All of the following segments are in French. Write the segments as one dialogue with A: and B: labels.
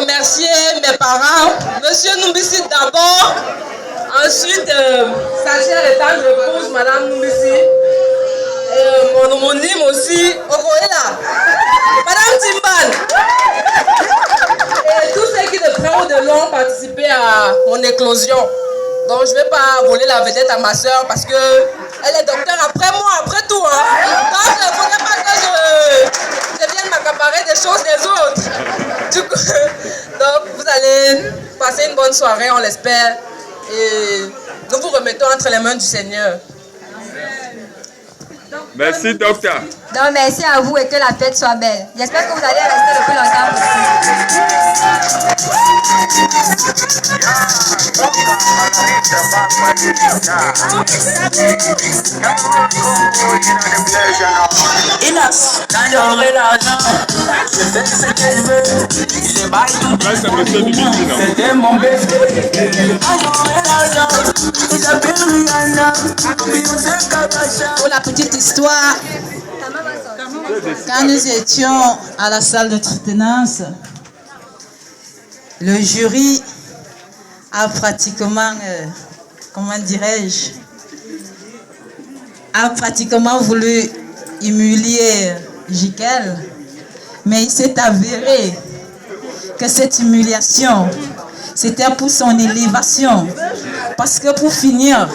A: remercier mes parents, Monsieur Numbisi d'abord, ensuite sa chère et tendre épouse, Madame Numbisi, mon homonyme aussi, Okoela, Madame Timban, et tous ceux qui de près ou de loin ont participé à mon éclosion. Donc je ne vais pas voler la vedette à ma soeur parce que elle est docteur après moi, après tout. Hein. Donc il ne faudrait pas que je vienne m'accaparer des choses des autres. Du coup, donc vous allez passer une bonne soirée, on l'espère. Et nous vous remettons entre les mains du Seigneur.
B: Merci, docteur.
C: Donc, merci à vous et que la fête soit belle. J'espère que vous allez rester le plus longtemps
D: C'était mon bébé.
E: Pour la petite histoire, quand nous étions à la salle de soutenance, le jury a pratiquement, comment dirais-je, a pratiquement voulu humilier Jikel, mais il s'est avéré que cette humiliation, c'était pour son élévation. Parce que pour finir,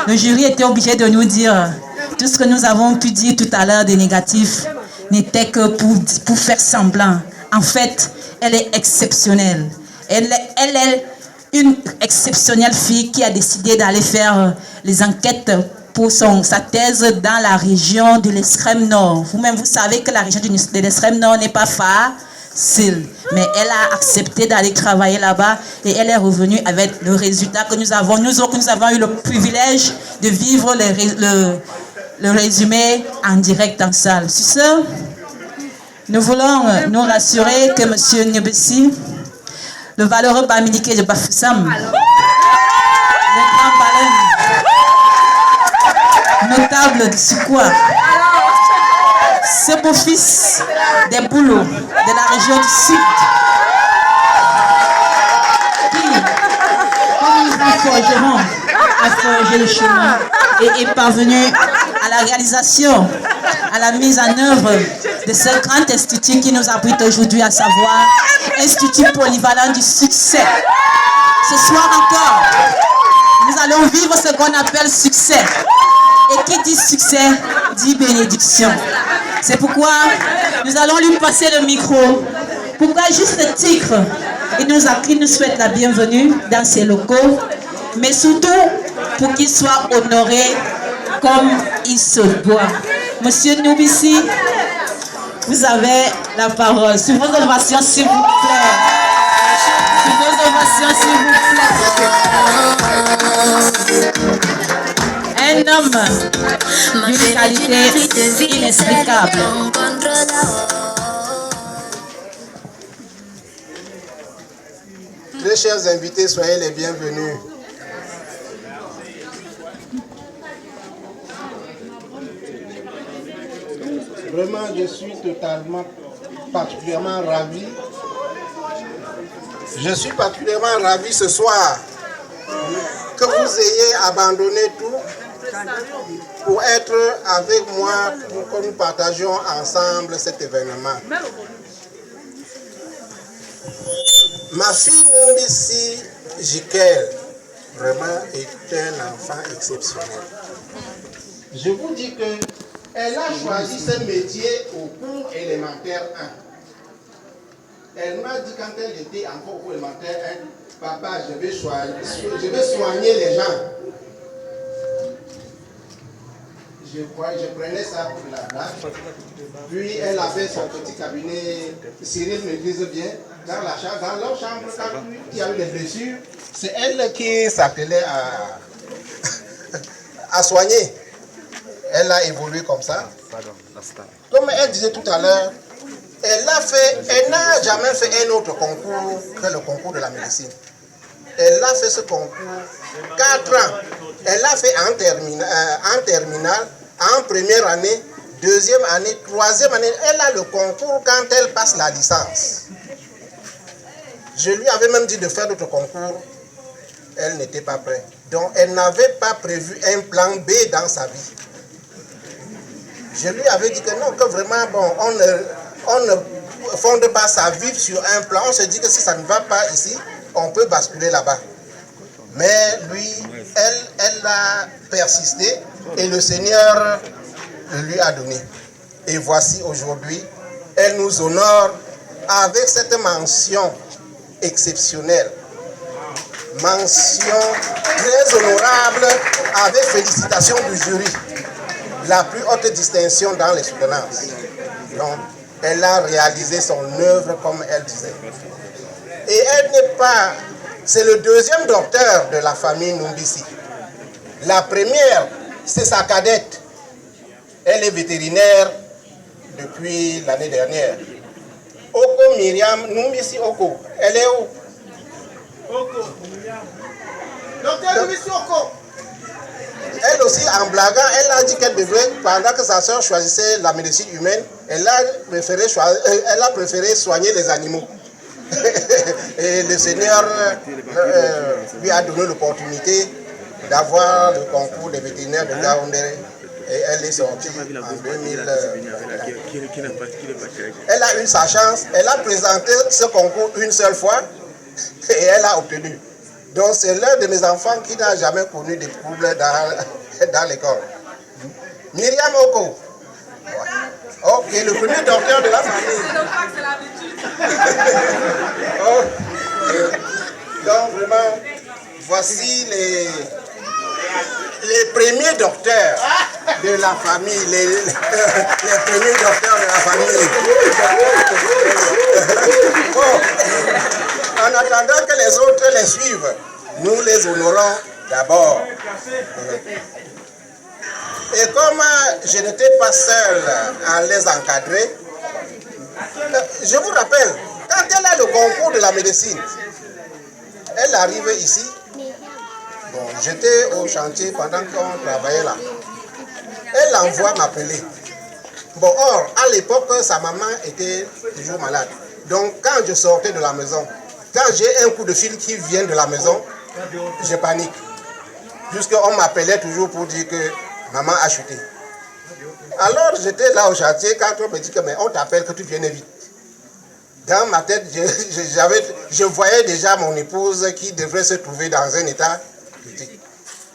E: le jury était obligé de nous dire tout ce que nous avons pu dire tout à l'heure de négatif n'était que pour faire semblant. En fait, elle est exceptionnelle. Elle est une exceptionnelle fille qui a décidé d'aller faire les enquêtes pour sa thèse dans la région de l'extrême nord. Vous-même, vous savez que la région de l'extrême nord n'est pas facile. Mais elle a accepté d'aller travailler là-bas et elle est revenue avec le résultat que nous avons. Nous avons eu le privilège de vivre le résumé en direct en salle. Sur ce, nous voulons nous rassurer que M. Numbisi, le valeureux Bamileke de Bafoussam, le grand baleine, notable de Soukoua, ce beau-fils des boulots de la région du Sud, qui, comme un forgeron, a forgé le chemin et est parvenu à la réalisation, à la mise en œuvre de ce grand institut qui nous abrite aujourd'hui, à savoir Institut polyvalent du succès. Ce soir encore, nous allons vivre ce qu'on appelle succès. Et qui dit succès, dit bénédiction. C'est pourquoi nous allons lui passer le micro. Pourquoi juste le titre? Il nous souhaite la bienvenue dans ses locaux, mais surtout pour qu'il soit honoré comme il se doit. Monsieur Numbisi, vous avez la parole. Sur vos ovations, s'il vous plaît. Sur vos ovations, s'il vous plaît. Un homme d'une qualité inexplicable.
F: Très chers invités, soyez les bienvenus. Vraiment, je suis particulièrement ravi. Je suis particulièrement ravi ce soir que vous ayez abandonné tout pour être avec moi, pour que nous partagions ensemble cet événement. Ma fille Numbisi Jikel, vraiment, est un enfant exceptionnel. Je vous dis que elle a choisi ce métier au cours élémentaire 1. Elle m'a dit quand elle était encore au cours élémentaire 1, papa, je vais soigner les gens. Je prenais ça pour la blague. Puis elle avait son petit cabinet, Cyril me disait bien, dans leur chambre, quand il y a eu des blessures, c'est elle qui s'attelait à soigner. Elle a évolué comme ça. Comme elle disait tout à l'heure, elle n'a jamais fait un autre concours que le concours de la médecine. Elle a fait ce concours 4 ans. Elle l'a fait en terminale, en première année, deuxième année, troisième année. Elle a le concours quand elle passe la licence. Je lui avais même dit de faire d'autres concours. Elle n'était pas prête. Donc, elle n'avait pas prévu un plan B dans sa vie. Je lui avais dit que non, que vraiment, bon, on ne fonde pas sa vie sur un plan. On se dit que si ça ne va pas ici, on peut basculer là-bas. Mais lui, elle a persisté et le Seigneur lui a donné. Et voici aujourd'hui, elle nous honore avec cette mention exceptionnelle. Mention très honorable avec félicitations du jury. La plus haute distinction dans les soutenances. Donc, elle a réalisé son œuvre comme elle disait. Et elle n'est pas... C'est le deuxième docteur de la famille Numbisi. La première, c'est sa cadette. Elle est vétérinaire depuis l'année dernière. Oko Myriam Numbisi Oko. Elle est où? Oko. Docteur Numbisi Oko. Elle aussi, en blaguant, elle a dit qu'elle devrait, pendant que sa soeur choisissait la médecine humaine, elle a préféré soigner les animaux. Et le Seigneur lui a donné l'opportunité d'avoir le concours des vétérinaires de Gaoundéré. Et elle est sortie en 2021. Elle a eu sa chance, elle a présenté ce concours une seule fois et elle a obtenu. Donc c'est l'un de mes enfants qui n'a jamais connu de troubles dans l'école. Myriam Oko. Ok, le premier docteur de la famille. Donc vraiment, voici les premiers docteurs de la famille, les premiers docteurs de la famille. En attendant que les autres les suivent, nous les honorons d'abord. Et comme je n'étais pas seul à les encadrer, je vous rappelle, quand elle a le concours de la médecine, elle arrive ici. Bon, j'étais au chantier pendant qu'on travaillait là. Elle envoie m'appeler. Bon, or, à l'époque, sa maman était toujours malade. Donc, quand je sortais de la maison, quand j'ai un coup de fil qui vient de la maison, je panique. Puisqu'on m'appelait toujours pour dire que maman a chuté. Alors, j'étais là au chantier quand on me dit que mais on t'appelle, que tu viennes vite. Dans ma tête, je voyais déjà mon épouse qui devrait se trouver dans un état critique.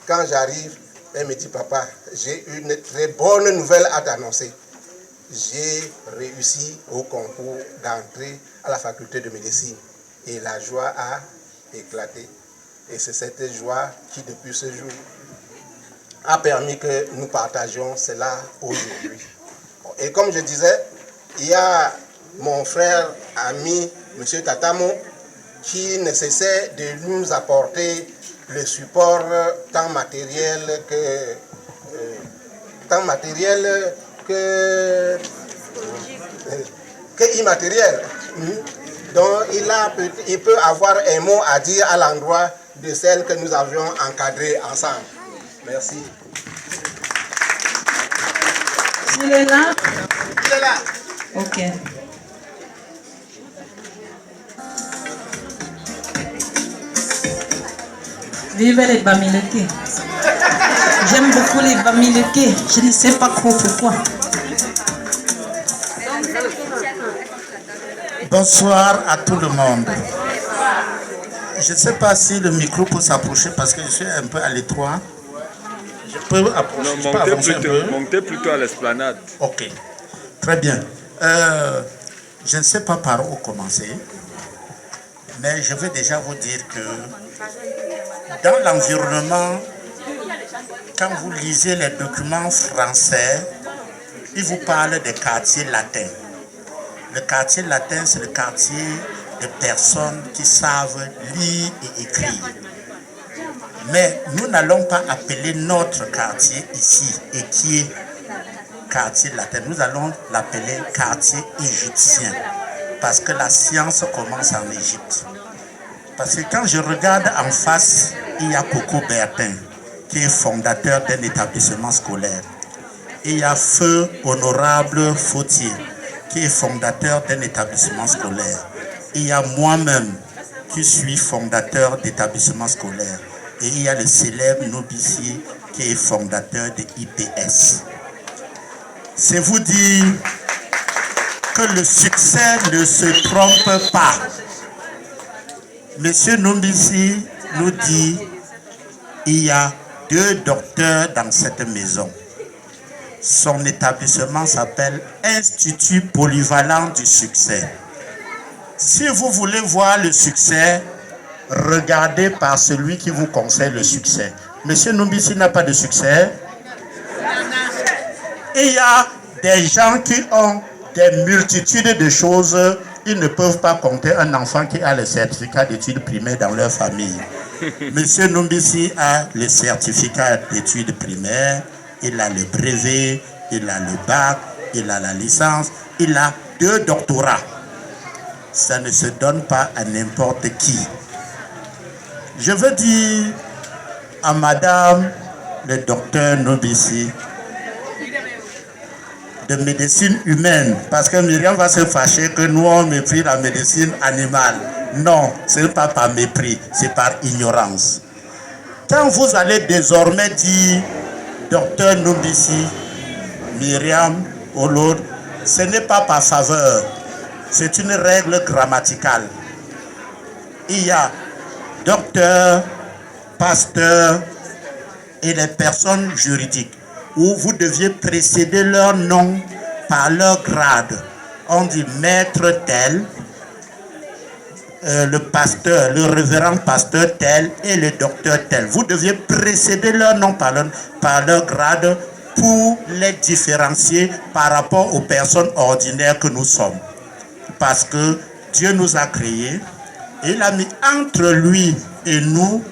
F: Quand j'arrive, elle me dit, papa, j'ai une très bonne nouvelle à t'annoncer. J'ai réussi au concours d'entrée à la faculté de médecine. Et la joie a éclaté. Et c'est cette joie qui, depuis ce jour, a permis que nous partagions cela aujourd'hui. Et comme je disais, il y a mon frère, ami, M. Tatamo, qui ne cessait de nous apporter le support tant matériel que immatériel. Donc il peut avoir un mot à dire à l'endroit de celle que nous avions encadrée ensemble. Merci.
E: Il est là?
F: Il est là.
E: Ok. Vive les Bamileke. J'aime beaucoup les Bamileke. Je ne sais pas trop pourquoi.
B: Bonsoir à tout le monde. Je ne sais pas si le micro peut s'approcher parce que je suis un peu à l'étroit. Je peux approcher,
D: non, montez plutôt à l'esplanade.
B: Ok, très bien. Je ne sais pas par où commencer, mais je vais déjà vous dire que dans l'environnement, quand vous lisez les documents français, ils vous parlent des quartiers latins. Le quartier latin, c'est le quartier de personnes qui savent lire et écrire. Mais nous n'allons pas appeler notre quartier ici, et qui est quartier latin. Nous allons l'appeler quartier égyptien, parce que la science commence en Égypte. Parce que quand je regarde en face, il y a Coco Bertin, qui est fondateur d'un établissement scolaire. Il y a Feu Honorable Fautier, qui est fondateur d'un établissement scolaire. Il y a moi-même, qui suis fondateur d'établissements scolaires. Et il y a le célèbre Nobissi qui est fondateur de IPS. C'est vous dire que le succès ne se trompe pas. Monsieur Nobissi nous dit il y a 2 docteurs dans cette maison. Son établissement s'appelle Institut Polyvalent du Succès. Si vous voulez voir le succès, regardez par celui qui vous conseille le succès. Monsieur Nobissi n'a pas de succès. Il y a des gens qui ont des multitudes de choses. Ils ne peuvent pas compter un enfant qui a le certificat d'études primaires dans leur famille. Monsieur Nobissi a le certificat d'études primaires, il a le brevet, il a le bac, il a la licence, il a 2 doctorats. Ça ne se donne pas à n'importe qui. Je veux dire à madame le docteur Nobissi de médecine humaine, parce que Myriam va se fâcher que nous on méprise la médecine animale. Non, ce n'est pas par mépris, c'est par ignorance. Quand vous allez désormais dire docteur Nobissi, Myriam ou l'autre, ce n'est pas par faveur, c'est une règle grammaticale. Il y a docteur, pasteur et les personnes juridiques où vous deviez précéder leur nom par leur grade. On dit maître tel, le pasteur, le révérend pasteur tel et le docteur tel. Vous deviez précéder leur nom par leur grade pour les différencier par rapport aux personnes ordinaires que nous sommes. Parce que Dieu nous a créés et il a mis entre lui et nous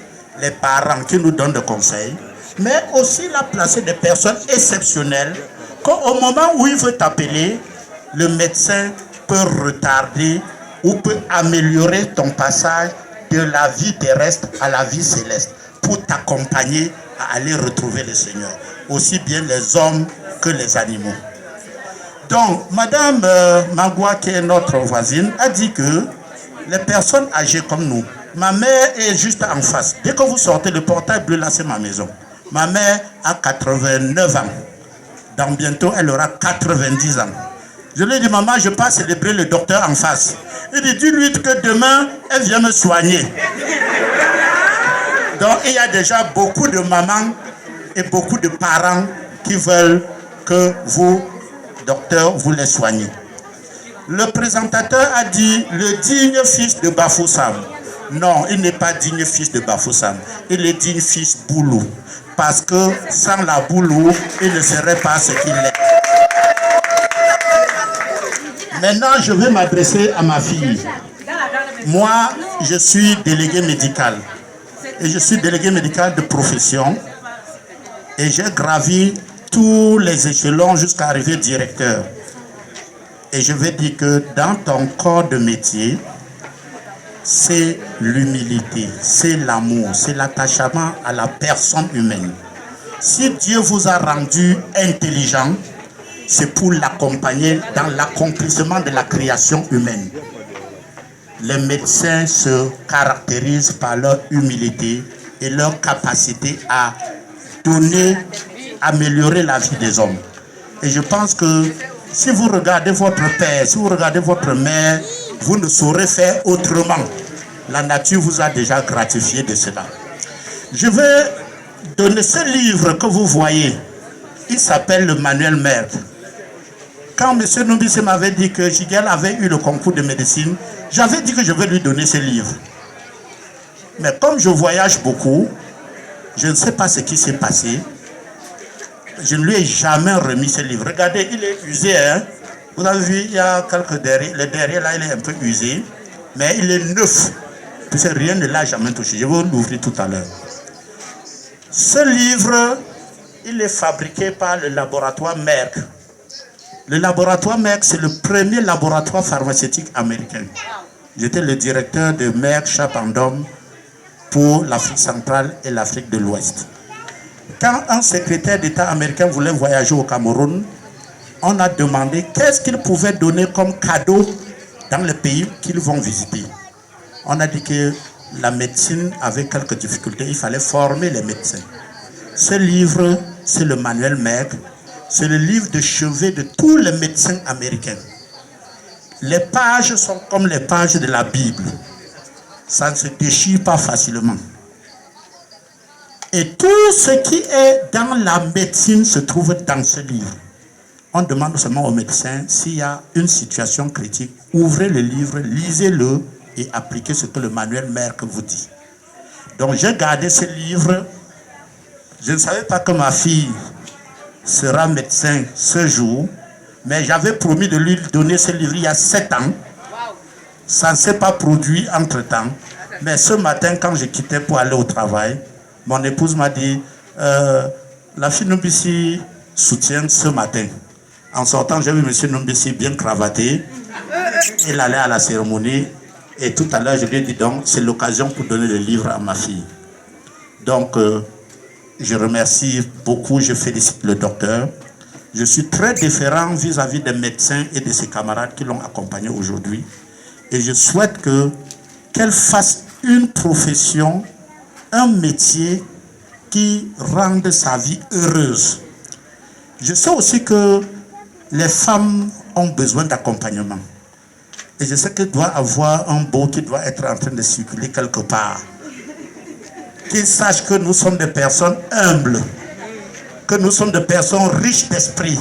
B: les parents qui nous donnent des conseils, mais aussi il a placé des personnes exceptionnelles qu'au moment où il veut t'appeler, le médecin peut retarder ou peut améliorer ton passage de la vie terrestre à la vie céleste pour t'accompagner à aller retrouver le Seigneur, aussi bien les hommes que les animaux. Donc, Madame Magua, qui est notre voisine, a dit que les personnes âgées comme nous, ma mère est juste en face. Dès que vous sortez le portail bleu, là, c'est ma maison. Ma mère a 89 ans. Dans bientôt, elle aura 90 ans. Je lui ai dit, maman, je pars célébrer le docteur en face. Il dit, dis-lui que demain, elle vient me soigner. Donc, il y a déjà beaucoup de mamans et beaucoup de parents qui veulent que vous, docteur, vous les soignez. Le présentateur a dit, le digne fils de Bafoussam. Non, il n'est pas digne fils de Bafoussam. Il est digne fils Boulou. Parce que sans la Boulou, il ne serait pas ce qu'il est. Maintenant, je vais m'adresser à ma fille. Moi, je suis délégué médical. Et je suis délégué médical de profession. Et j'ai gravi tous les échelons jusqu'à arriver directeur. Et je vais dire que dans ton corps de métier, c'est l'humilité, c'est l'amour, c'est l'attachement à la personne humaine. Si Dieu vous a rendu intelligent, c'est pour l'accompagner dans l'accomplissement de la création humaine. Les médecins se caractérisent par leur humilité et leur capacité à donner, améliorer la vie des hommes. Et je pense que si vous regardez votre père, si vous regardez votre mère, vous ne saurez faire autrement. La nature vous a déjà gratifié de cela. Je vais donner ce livre que vous voyez. Il s'appelle le Manuel Merck. Quand M. Nobissi m'avait dit que Jigel avait eu le concours de médecine, j'avais dit que je vais lui donner ce livre. Mais comme je voyage beaucoup, je ne sais pas ce qui s'est passé. Je ne lui ai jamais remis ce livre. Regardez, il est usé. Hein? Vous avez vu, il y a quelques derrière. Le derrière, là, il est un peu usé. Mais il est neuf. Parce que rien ne l'a jamais touché. Je vais l'ouvrir tout à l'heure. Ce livre, il est fabriqué par le laboratoire Merck. Le laboratoire Merck, c'est le premier laboratoire pharmaceutique américain. J'étais le directeur de Merck Chapandom pour l'Afrique centrale et l'Afrique de l'Ouest. Quand un secrétaire d'État américain voulait voyager au Cameroun, on a demandé qu'est-ce qu'il pouvait donner comme cadeau dans le pays qu'ils vont visiter. on a dit que la médecine avait quelques difficultés, il fallait former les médecins. Ce livre, c'est le manuel Maigre, c'est le livre de chevet de tous les médecins américains. Les pages sont comme les pages de la Bible. Ça ne se déchire pas facilement. Et tout ce qui est dans la médecine se trouve dans ce livre. On demande seulement aux médecins, s'il y a une situation critique, ouvrez le livre, lisez-le et appliquez ce que le manuel Merck vous dit. Donc j'ai gardé ce livre. Je ne savais pas que ma fille sera médecin ce jour, mais j'avais promis de lui donner ce livre il y a 7 ans. Ça ne s'est pas produit entre-temps. Mais ce matin, quand je quittais pour aller au travail, mon épouse m'a dit, la fille Numbisi soutient ce matin. En sortant, j'ai vu M. Numbisi bien cravaté. Il allait à la cérémonie. Et tout à l'heure, je lui ai dit, donc, c'est l'occasion pour donner le livre à ma fille. Donc, je remercie beaucoup, je félicite le docteur. Je suis très différent vis-à-vis des médecins et de ses camarades qui l'ont accompagné aujourd'hui. Et je souhaite qu'elle fasse une profession, un métier qui rende sa vie heureuse. Je sais aussi que les femmes ont besoin d'accompagnement. Et je sais qu'elle doit avoir un beau qui doit être en train de circuler quelque part. Qu'ils sachent que nous sommes des personnes humbles, que nous sommes des personnes riches d'esprit,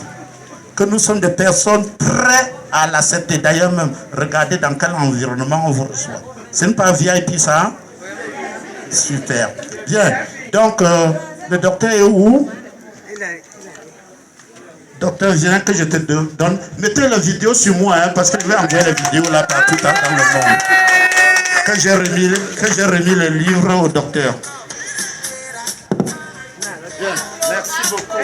B: que nous sommes des personnes prêtes à l'accepter. D'ailleurs même, regardez dans quel environnement on vous reçoit. Ce n'est pas VIP ça? Super. Bien. Donc, le docteur est où? Docteur, viens que je te donne. Mettez la vidéo sur moi, hein, parce que je vais envoyer la vidéo là partout dans le monde. Que j'ai remis le livre au docteur. Bien. Merci beaucoup.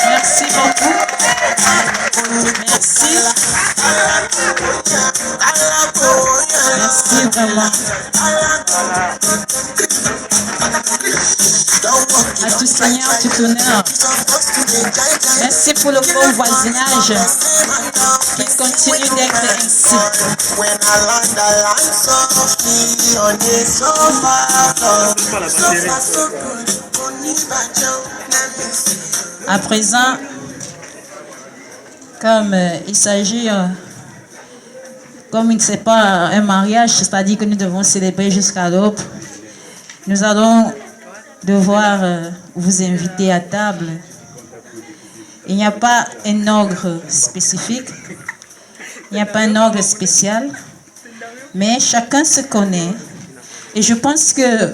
E: Merci beaucoup. Merci. Merci vraiment. À tout Seigneur, tout honneur. Merci pour le bon voisinage qui continue d'être ainsi. À présent, comme il s'agit, comme c'est pas un mariage, c'est-à-dire que nous devons célébrer jusqu'à l'aube, nous allons devoir vous inviter à table. Il n'y a pas un ordre spécifique, il n'y a pas un ordre spécial, mais chacun se connaît. Et je pense que,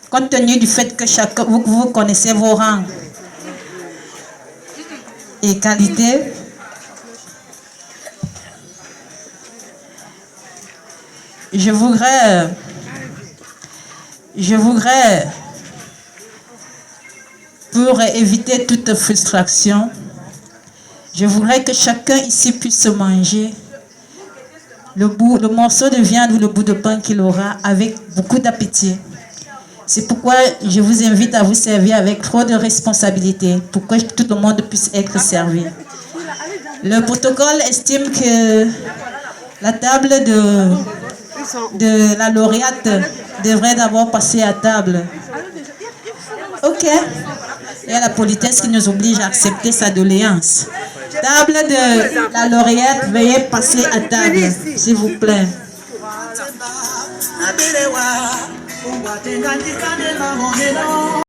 E: compte tenu du fait que chacun, vous connaissez vos rangs et qualités, je voudrais, pour éviter toute frustration, je voudrais que chacun ici puisse manger le morceau de viande ou le bout de pain qu'il aura avec beaucoup d'appétit. C'est pourquoi je vous invite à vous servir avec trop de responsabilité pour que tout le monde puisse être servi. Le protocole estime que la table de la lauréate devrait d'abord passer à table. Ok. Il y a la politesse qui nous oblige à accepter sa doléance. Table de la lauréate, veuillez passer à table, s'il vous plaît.